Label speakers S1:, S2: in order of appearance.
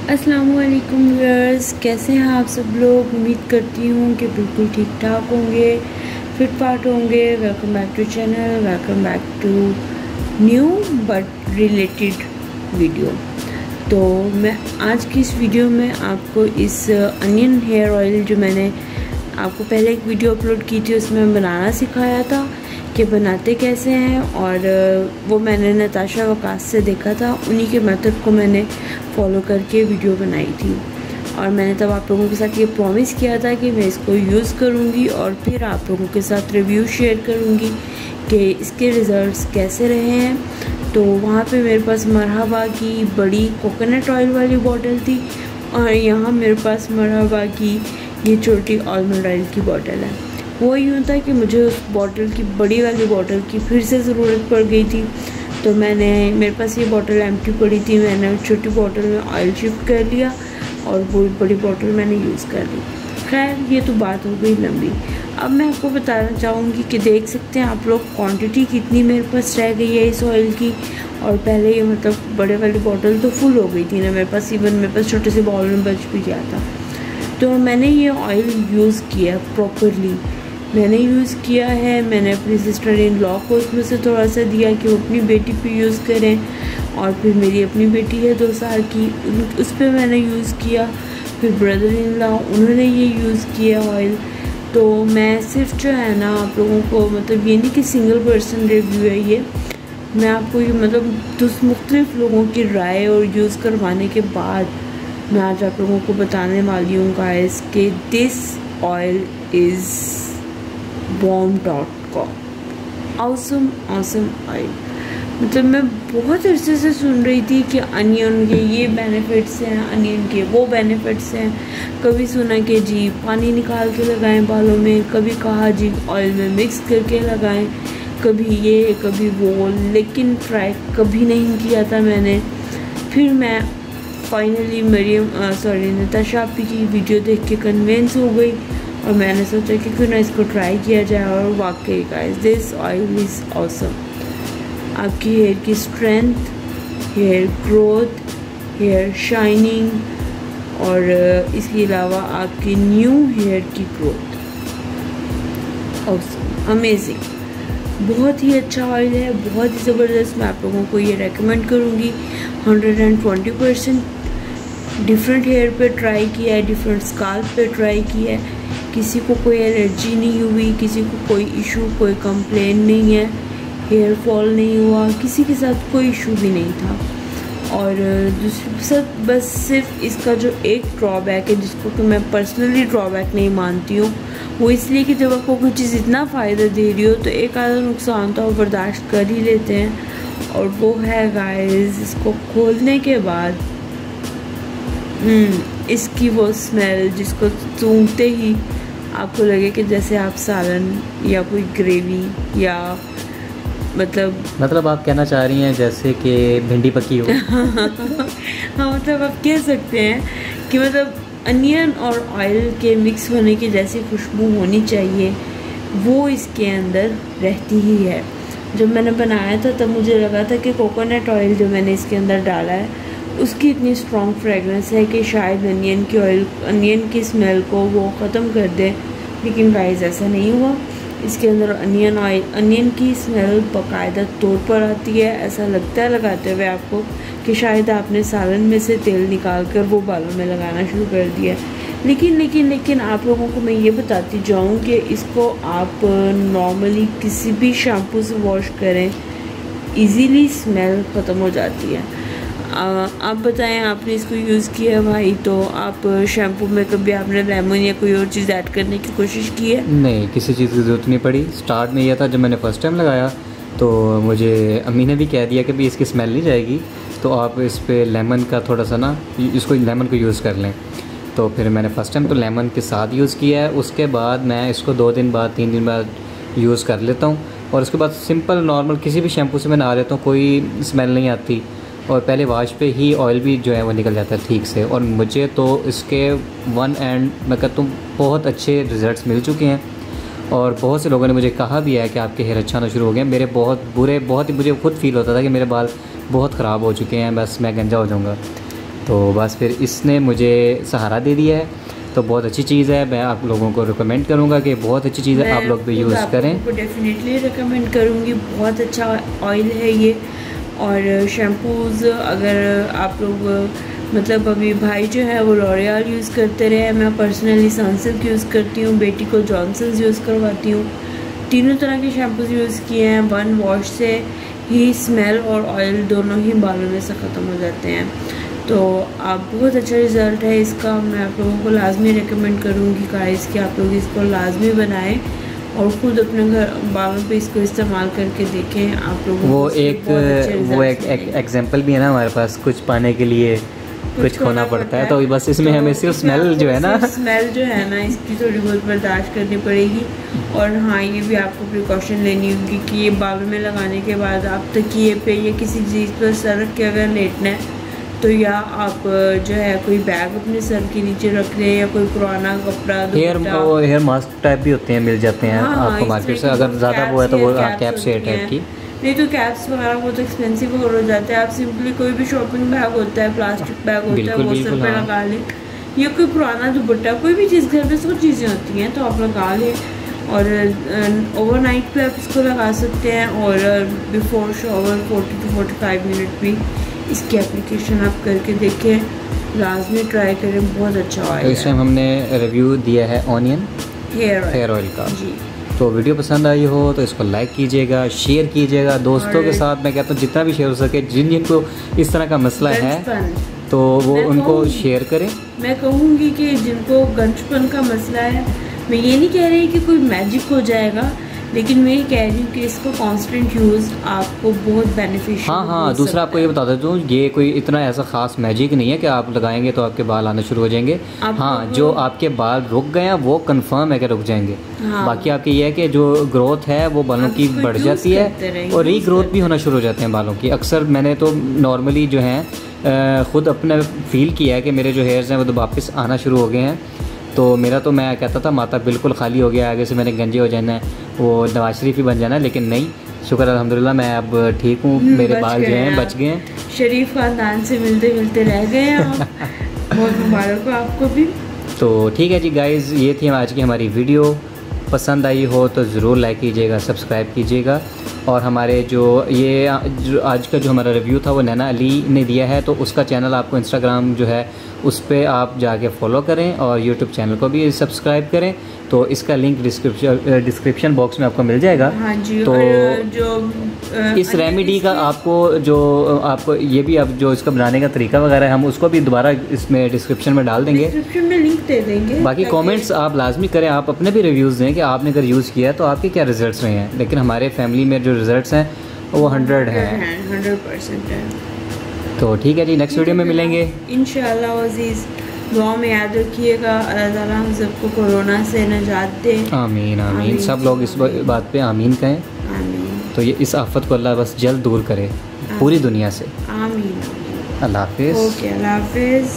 S1: अस्सलामुअलैकुम व्यूअर्स, कैसे हैं आप सब लोग। उम्मीद करती हूँ कि बिल्कुल ठीक ठाक होंगे, फिट फाट होंगे। Welcome back to channel, welcome back to new but related video. तो मैं आज की इस वीडियो में आपको इस अनियन हेयर ऑयल, जो मैंने आपको पहले एक वीडियो अपलोड की थी उसमें बनाना सिखाया था कि बनाते कैसे हैं, और वो मैंने नताशा वकास से देखा था। उन्हीं के मेथड को मैंने फॉलो करके वीडियो बनाई थी, और मैंने तब आप लोगों के साथ ये प्रॉमिस किया था कि मैं इसको यूज़ करूँगी और फिर आप लोगों के साथ रिव्यू शेयर करूँगी कि इसके रिज़ल्ट्स कैसे रहे हैं। तो वहाँ पे मेरे पास मरहबा की बड़ी कोकोनट ऑयल वाली बॉटल थी, और यहाँ मेरे पास मरहबा की ये छोटी आलमंड ऑयल की बॉटल है। वो यूँ था कि मुझे उस बॉटल की, बड़ी वाली बॉटल की फिर से ज़रूरत पड़ गई थी। तो मेरे पास ये बॉटल एम्प्टी पड़ी थी, मैंने छोटी बॉटल में ऑयल शिफ्ट कर लिया और वो बड़ी बॉटल मैंने यूज़ कर ली। खैर, ये तो बात हो गई लंबी। अब मैं आपको बताना चाहूँगी कि देख सकते हैं आप लोग क्वांटिटी कितनी मेरे पास रह गई है इस ऑयल की। और पहले ये मतलब बड़े वाली बॉटल तो फुल हो गई थी ना मेरे पास, इवन मेरे पास छोटे से बाउल में बच भी गया था। तो मैंने ये ऑयल यूज़ किया प्रॉपरली, मैंने यूज़ किया है। मैंने अपनी सिस्टर इन लॉ को उसमें से थोड़ा सा दिया कि वो अपनी बेटी पे यूज़ करें, और फिर मेरी अपनी बेटी है 2 साल की, उस पर मैंने यूज़ किया। फिर ब्रदर इन लॉ, उन्होंने ये यूज़ किया ऑयल। तो मैं सिर्फ जो है ना आप लोगों को, मतलब ये नहीं कि सिंगल पर्सन रिव्यू है ये, मैं आपको ये मतलब मुख्तलिफ लोगों की राय और यूज़ करवाने के बाद मैं आज आप लोगों को बताने वाली हूँ गाइस कि this oil is bomb.com awesome oil. मतलब मैं बहुत अरसे से सुन रही थी कि अनियन के ये बेनिफिट्स हैं, अनियन के वो बेनिफिट्स हैं। कभी सुना कि जी पानी निकाल के लगाएं बालों में, कभी कहा जी ऑयल में मिक्स करके लगाएं, कभी ये कभी वो, लेकिन ट्राई कभी नहीं किया था मैंने। फिर मैं फाइनली नताशा आपी की वीडियो देख के कन्विंस हो गई, और मैंने सोचा कि क्यों ना इसको ट्राई किया जाए। और वाकई guys, this oil is awesome. आपकी हेयर की strength, hair growth, hair shining, और इसके अलावा आपकी न्यू हेयर की ग्रोथ, ऑसम, अमेजिंग। बहुत ही अच्छा ऑयल है, बहुत ही ज़बरदस्त। मैं आप लोगों को ये रेकमेंड करूँगी। 120% डिफरेंट हेयर पे ट्राई किया है, डिफरेंट स्काल्प पे ट्राई किया है। किसी को कोई एलर्जी नहीं हुई, किसी को कोई इशू, कोई कंप्लेन नहीं है, हेयर फॉल नहीं हुआ, किसी के साथ कोई इशू भी नहीं था। और दूसरी सब बस सिर्फ इसका जो एक ड्रॉबैक है, जिसको कि मैं पर्सनली ड्रॉबैक नहीं मानती हूँ, वो इसलिए कि जब आपको कोई चीज़ इतना फ़ायदा दे रही हो तो एक आधा नुकसान तो आप बर्दाश्त कर ही लेते हैं। और वो है गाइस, इसको खोलने के बाद इसकी वो स्मेल जिसको सूंघते ही आपको लगे कि जैसे आप सालन या कोई ग्रेवी, या मतलब
S2: आप कहना चाह रही हैं जैसे कि भिंडी पकी हो।
S1: हाँ, मतलब आप कह सकते हैं कि मतलब अनियन और ऑयल के मिक्स होने की जैसी खुशबू होनी चाहिए वो इसके अंदर रहती ही है। जब मैंने बनाया था तब मुझे लगा था कि कोकोनट ऑयल जो मैंने इसके अंदर डाला है उसकी इतनी स्ट्रॉन्ग फ्रेगरेंस है कि शायद अनियन की स्मेल को वो ख़त्म कर दे, लेकिन गाइस ऐसा नहीं हुआ। इसके अंदर अनियन की स्मेल बाकायदा तौर पर आती है। ऐसा लगता है लगाते हुए आपको कि शायद आपने सालन में से तेल निकाल कर वो बालों में लगाना शुरू कर दिया। लेकिन आप लोगों को मैं ये बताती जाऊँ कि इसको आप नॉर्मली किसी भी शैम्पू से वॉश करें, इजीली स्मेल ख़त्म हो जाती है। आप बताएं, आपने इसको यूज़ किया है भाई, तो आप शैम्पू में कभी आपने लेमन या कोई और चीज़ ऐड करने की कोशिश की है?
S2: नहीं, किसी चीज़ की ज़रूरत नहीं पड़ी। स्टार्ट में यह था, जब मैंने फ़र्स्ट टाइम लगाया तो मुझे अम्मी ने भी कह दिया कि भाई इसकी स्मेल नहीं जाएगी, तो आप इस पर लेमन का थोड़ा सा ना, इसको लेमन को यूज़ कर लें। तो फिर मैंने फ़र्स्ट टाइम तो लेमन के साथ यूज़ किया है। उसके बाद मैं इसको 2 दिन बाद 3 दिन बाद यूज़ कर लेता हूँ, और उसके बाद सिंपल नॉर्मल किसी भी शैम्पू से मैं नहा लेता हूँ, कोई स्मेल नहीं आती। और पहले वाश पे ही ऑयल भी जो है वो निकल जाता है ठीक से। और मुझे तो इसके वन एंड मैं कहता हूँ बहुत अच्छे रिज़ल्ट्स मिल चुके हैं, और बहुत से लोगों ने मुझे कहा भी है कि आपके हेयर अच्छा होना शुरू हो गए। मेरे बहुत ही मुझे खुद फील होता था कि मेरे बाल बहुत ख़राब हो चुके हैं, बस मैं गंजा हो जाऊँगा। तो बस फिर इसने मुझे सहारा दे दिया है। तो बहुत अच्छी चीज़ है, मैं आप लोगों को रिकमेंड करूँगा कि बहुत अच्छी चीज़ है, आप लोग भी यूज़ करें।
S1: डेफिनेटली रिकमेंड करूँगी, बहुत अच्छा ऑयल है ये। और शैम्पूज़ अगर आप लोग मतलब अभी भाई जो है वो लॉरियल यूज़ करते रहे, मैं पर्सनली सनसिल्क यूज़ करती हूँ, बेटी को जॉनसन्स यूज़ करवाती हूँ। तीनों तरह के शैम्पूज़ यूज़ किए हैं, वन वॉश से ही स्मेल और ऑयल दोनों ही बालों में से ख़त्म हो जाते हैं। तो आप बहुत अच्छा रिज़ल्ट है इसका, मैं आप लोगों को लाजमी रिकमेंड करूँगी गाइस कि आप लोग इसको लाजमी बनाएं और ख़ुद अपने घर बालों पे इसको इस्तेमाल करके देखें। आप लोगों
S2: वो एक एग्जांपल भी है ना हमारे पास, कुछ पाने के लिए कुछ खोना पड़ता है। तो बस इसमें हमें सिर्फ स्मेल जो है ना
S1: इसकी थोड़ी बहुत बर्दाश्त करनी पड़ेगी। और हाँ, ये भी आपको प्रिकॉशन लेनी होगी कि ये बालों में लगाने के बाद आप तकिए पे या किसी चीज़ पर सर रख के अगर लेटना है तो या आप जो है कोई बैग अपने सर के नीचे रख लें या कोई पुराना कपड़ा,
S2: हेयर मास्क टाइप भी होते हैं, मिल जाते हैं आपको मार्केट से। अगर ज़्यादा वो है तो वो कैप से टाइप की,
S1: नहीं तो कैप्स वगैरह बहुत एक्सपेंसिव हो जाते हैं। आप सिंपली कोई भी शॉपिंग बैग होता है, प्लास्टिक बैग होता है, वो सर पे लगा लें, या कोई पुराना दुपट्टा, कोई भी चीज़, घर में सब चीज़ें होती हैं तो आप लगा लें। और ओवरनाइट पे आप इसको लगा सकते हैं और बिफोर शॉवर 40 to 45 मिनट भी इसकी एप्लीकेशन आप करके देखें, लाजमी ट्राई करें, बहुत अच्छा ऑयल है।
S2: इस टाइम हमने रिव्यू दिया है ऑनियन हेयर ऑयल का जी। तो वीडियो पसंद आई हो तो इसको लाइक कीजिएगा, शेयर कीजिएगा दोस्तों के साथ। मैं कहता हूँ जितना भी शेयर हो सके, जिनको इस तरह का मसला है तो वो उनको शेयर करें।
S1: मैं कहूँगी कि जिनको गंजपन का मसला है, मैं ये नहीं कह रही कि कोई मैजिक हो जाएगा, लेकिन मैं ये कह रही हूँ कि इसको कांस्टेंट यूज़ आपको बहुत बेनिफिशियल।
S2: हाँ, दूसरा आपको ये बता देता हूँ, ये कोई इतना ऐसा ख़ास मैजिक नहीं है कि आप लगाएंगे तो आपके बाल आना शुरू हो जाएंगे। हाँ, जो आपके बाल रुक गए हैं वो कंफर्म है कि रुक जाएंगे। हाँ। बाकी आपकी ये है कि जो ग्रोथ है वो बालों की बढ़ जाती है और रीग्रोथ भी होना शुरू हो जाते हैं बालों की। अक्सर मैंने तो नॉर्मली जो है ख़ुद अपने फील किया है कि मेरे जो हेयर्स हैं वो तो वापस आना शुरू हो गए हैं। तो मेरा तो मैं कहता था माथा बिल्कुल खाली हो गया, आगे से मैंने गंजे हो जाना है, वो नवाज शरीफ ही बन जाना है, लेकिन नहीं, शुक्र अल्हम्दुलिल्लाह मैं अब ठीक हूँ, मेरे बाल जो हैं बच गए हैं।
S1: शरीफ खानदान से मिलते मिलते रह गए हैं आप। बहुत मुबारक हो आपको भी।
S2: तो ठीक है जी गाइज़, ये थी आज की हमारी वीडियो। पसंद आई हो तो ज़रूर लाइक कीजिएगा, सब्सक्राइब कीजिएगा। और हमारे जो आज का जो हमारा रिव्यू था वो नैना अली ने दिया है, तो उसका चैनल आपको इंस्टाग्राम जो है उस पर आप जाके फॉलो करें और यूट्यूब चैनल को भी सब्सक्राइब करें। तो इसका लिंक डिस्क्रिप्शन बॉक्स में आपको मिल जाएगा।
S1: हाँ जी।
S2: तो
S1: जो
S2: इस रेमेडी का आपको ये भी अब जो इसका बनाने का तरीका वगैरह है हम उसको भी दोबारा इसमें डिस्क्रिप्शन में डाल देंगे,
S1: डिस्क्रिप्शन में लिंक दे देंगे।
S2: बाकी कमेंट्स आप लाजमी करें, आप अपने भी रिव्यूज़ दें कि आपने अगर यूज़ किया तो आपके क्या रिजल्ट्स रहे हैं। लेकिन हमारे फैमिली में जो रिजल्ट्स हैं वो 100 हैं,
S1: 100% है।
S2: तो ठीक है जी, नेक्स्ट वीडियो में मिलेंगे
S1: इंशाअल्लाह अज़ीज़। दुआ में याद रखिएगा, अल्लाह ताला हम सबको कोरोना से निजात दे।
S2: आमीन आमीन। सब लोग इस बात पे आमीन कहें।
S1: आमीन।
S2: तो ये इस आफत को अल्लाह बस जल्द दूर करे पूरी दुनिया से।
S1: आमीन।
S2: अल्लाह हाफिज़।
S1: ओके, अल्लाह हाफिज़।